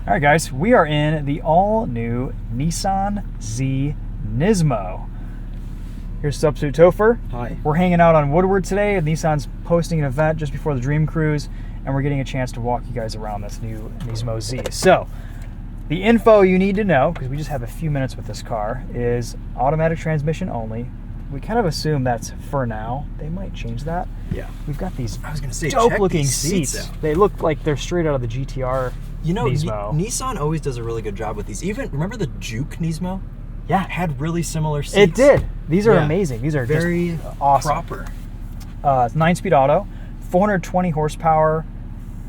All right, guys, we are in the all-new Nissan Z NISMO. Here's Substitute Topher. Hi. We're hanging out on Woodward today. Nissan's posting an event just before the Dream Cruise, and we're getting a chance to walk you guys around this new NISMO Z. So, the info you need to know, because we just have a few minutes with this car, is automatic transmission only. We kind of assume that's for now. They might change that. Yeah. We've got these check dope-looking these seats. out. They look like they're straight out of the GTR. You know, NISMO. Nissan always does a really good job with these. Even, remember the Juke NISMO? Yeah. It had really similar seats. It did. These are Yeah. amazing. These are very just awesome. proper. 9-speed auto, 420 horsepower,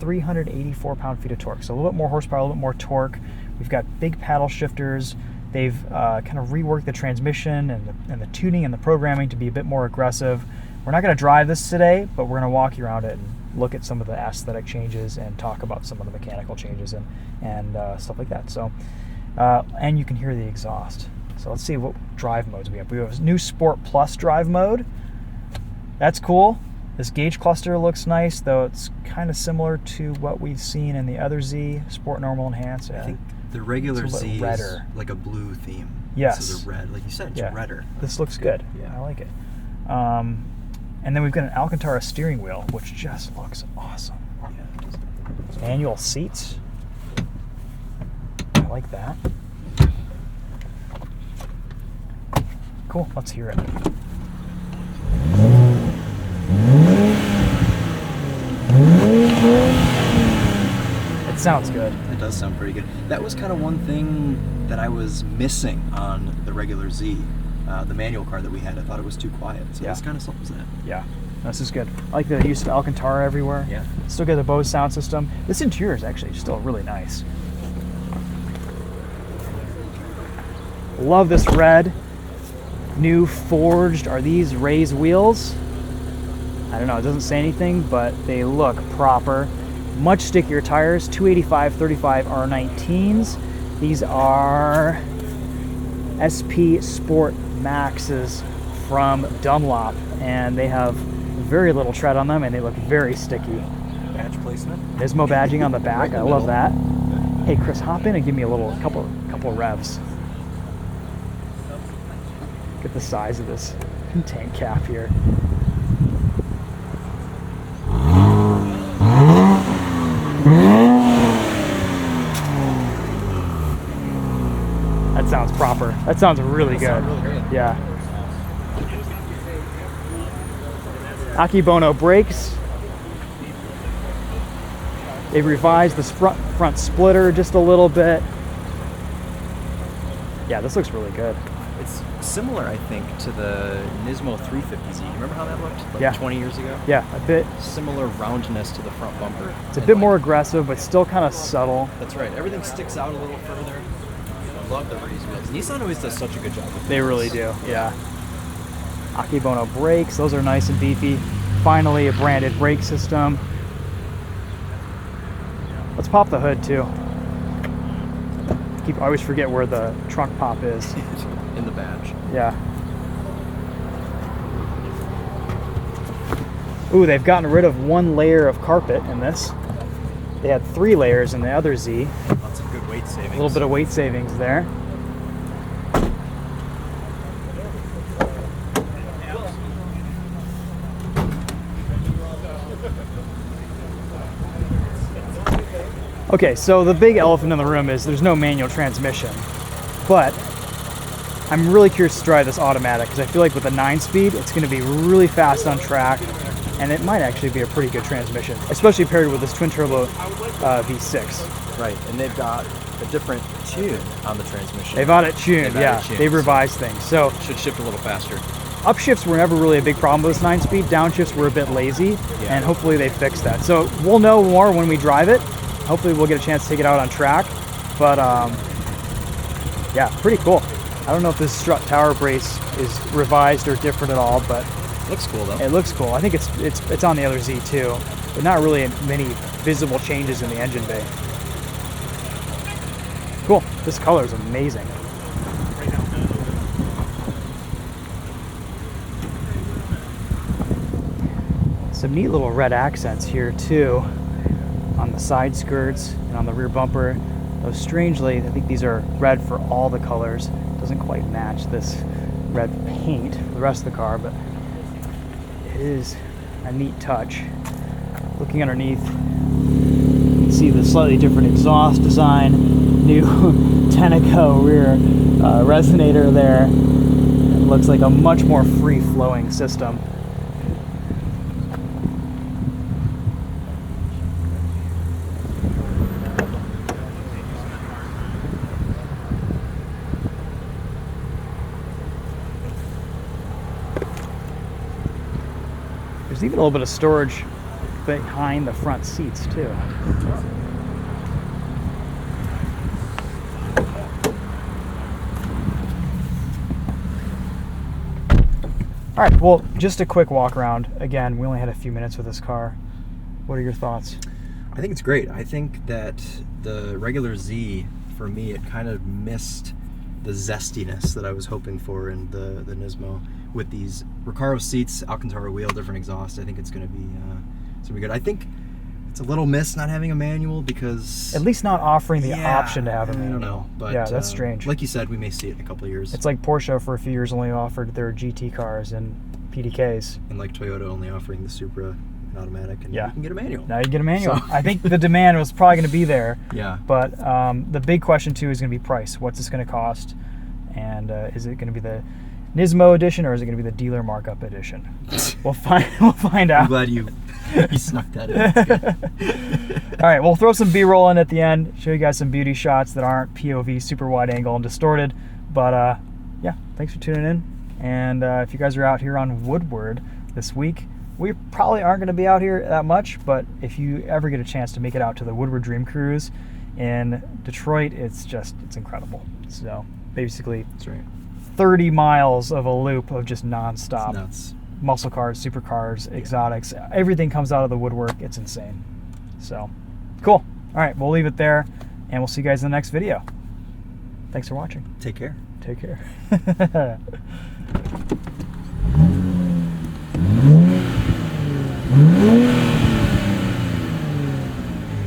384 pound-feet of torque. So a little bit more horsepower, a little bit more torque. We've got big paddle shifters. They've kind of reworked the transmission and the tuning and the programming to be a bit more aggressive. We're not going to drive this today, but we're going to walk you around it and look at some of the aesthetic changes and talk about some of the mechanical changes and stuff like that. So, and you can hear the exhaust. So let's see what drive modes we have. We have a new Sport Plus drive mode. That's cool. This gauge cluster looks nice, though it's kind of similar to what we've seen in the other Z, Sport, Normal, Enhanced. I think the regular Z is redder. like a blue theme. Yes. This is a red. Like you said, it's redder. This looks good. Yeah. I like it. And then we've got an Alcantara steering wheel, which just looks awesome. Yeah. Manual seats. I like that. Cool, let's hear it. It sounds good. It does sound pretty good. That was kind of one thing that I was missing on the regular Z, the manual car that we had. I thought it was too quiet, so this kind of solves that. Yeah, this is good. I like the use of Alcantara everywhere. Yeah. Still get the Bose sound system. This interior is actually still really nice. Love this red. New forged, are these raised wheels? I don't know, it doesn't say anything, but they look proper. Much stickier tires, 285/35 R19s. These are SP Sport Maxes from Dunlop, and they have very little tread on them, and they look very sticky. Badge placement. NISMO badging on the back, I love that. Hey Chris, hop in and give me a couple revs. Look at the size of this tank cap here. That sounds proper. That sounds really good. Yeah. Akebono brakes. They've revised the front splitter just a little bit. Yeah, this looks really good. It's similar, I think, to the NISMO 350Z. You remember how that looked? Like 20 years ago? Yeah, a bit. Similar roundness to the front bumper. It's a bit more aggressive, but still kind of subtle. That's right. Everything sticks out a little further. I love the raised wheels. Nissan always does such a good job with They really do, yeah. Akebono brakes, those are nice and beefy. Finally, a branded brake system. Let's pop the hood too. I always forget where the trunk pop is. In the badge. Yeah. Ooh, they've gotten rid of one layer of carpet in this. They had 3 layers in the other Z. Lots of good weight savings. A little bit of weight savings there. Okay, so the big elephant in the room is there's no manual transmission, but I'm really curious to try this automatic because I feel like with a 9-speed, it's going to be really fast on track, and it might actually be a pretty good transmission, especially paired with this twin-turbo V6. Right, and they've got a different tune on the transmission. They've got it tuned, yeah. They've revised things. So should shift a little faster. Upshifts were never really a big problem with this 9-speed. Downshifts were a bit lazy, and hopefully they fixed that. So we'll know more when we drive it. Hopefully we'll get a chance to take it out on track. But yeah, pretty cool. I don't know if this strut tower brace is revised or different at all, but looks cool though. It looks cool. I think it's on the other Z too, but not really many visible changes in the engine bay. Cool. This color is amazing. Some neat little red accents here too on the side skirts and on the rear bumper. Though strangely, I think these are red for all the colors. Doesn't quite match this red paint for the rest of the car, but it is a neat touch. Looking underneath, you can see the slightly different exhaust design, new Tenneco rear resonator there. It looks like a much more free-flowing system. There's even a little bit of storage behind the front seats too. All right, well, just a quick walk around. Again, we only had a few minutes with this car. What are your thoughts? I think it's great. I think that the regular Z, for me, it kind of missed the zestiness that I was hoping for in the NISMO. With these Recaro seats, Alcantara wheel, different exhaust, I think it's going to be good. I think it's a little miss not having a manual because at least not offering the option to have a manual. I don't know, but yeah, that's strange. Like you said, we may see it in a couple of years. It's like Porsche for a few years only offered their GT cars and PDKs, and like Toyota only offering the Supra and automatic, and you can get a manual. Now you get a manual. So. I think the demand was probably going to be there. Yeah. But the big question too is going to be price. What's this going to cost? And is it going to be the NISMO edition or is it going to be the dealer markup edition? We'll find out. I'm glad you snuck that in. That's good. All right, we'll throw some B-roll in at the end, show you guys some beauty shots that aren't POV, super wide angle and distorted. But yeah, thanks for tuning in. And if you guys are out here on Woodward this week, we probably aren't going to be out here that much, but if you ever get a chance to make it out to the Woodward Dream Cruise in Detroit, it's incredible. So basically, that's right. 30 miles of a loop of just nonstop. It's nuts. Muscle cars, supercars, exotics, everything comes out of the woodwork. It's insane. So, cool. All right, we'll leave it there, and we'll see you guys in the next video. Thanks for watching. Take care. Take care.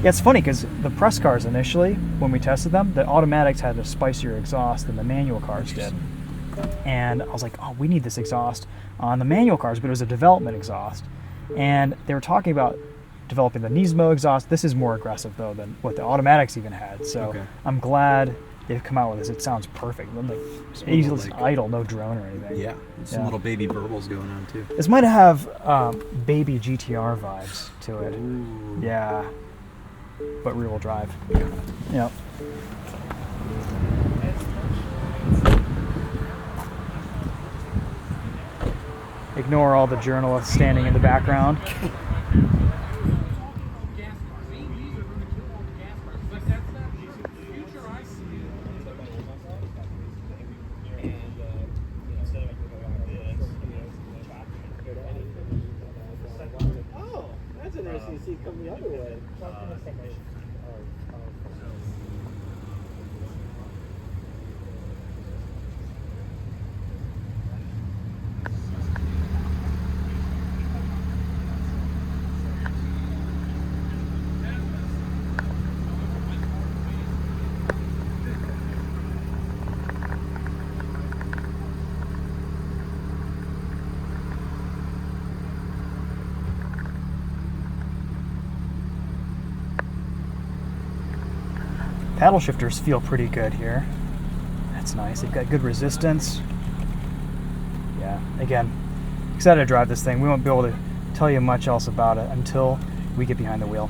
Yeah, it's funny because the press cars initially, when we tested them, the automatics had a spicier exhaust than the manual cars did. And I was like, oh, we need this exhaust on the manual cars, but it was a development exhaust. And they were talking about developing the NISMO exhaust. This is more aggressive, though, than what the automatics even had. So I'm glad they've come out with this. It sounds perfect. Like, easy, like idle, no drone or anything. Yeah, some little baby burbles going on, too. This might have baby GTR vibes to it. Ooh. Yeah, but rear-wheel drive. Yep. Ignore all the journalists standing in the background. Oh, that's interesting to see come the other way. Paddle shifters feel pretty good here. That's nice. They've got good resistance. Yeah, again, excited to drive this thing. We won't be able to tell you much else about it until we get behind the wheel.